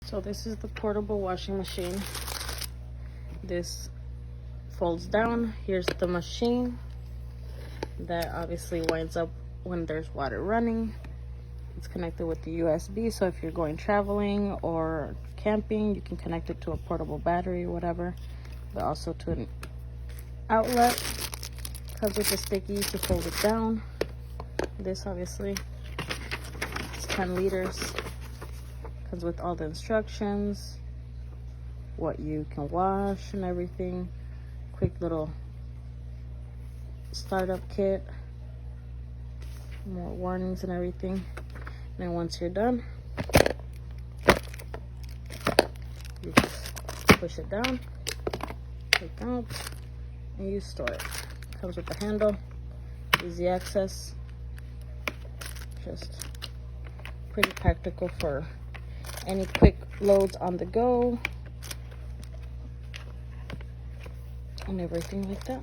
So this is the portable washing machine. This folds down. Here's the machine that obviously winds up when there's water running. It's connected with the USB, so if you're going traveling or camping, you can connect it to a portable battery or whatever, but also to an outlet. Comes with a sticky to fold it down. This obviously is 10 liters. Comes with all the instructions, what you can wash and everything. Quick little startup kit, more warnings and everything. And then once you're done, you just push it down, take out, and you store it. Comes with a handle, easy access, just pretty practical for any quick loads on the go and everything like that.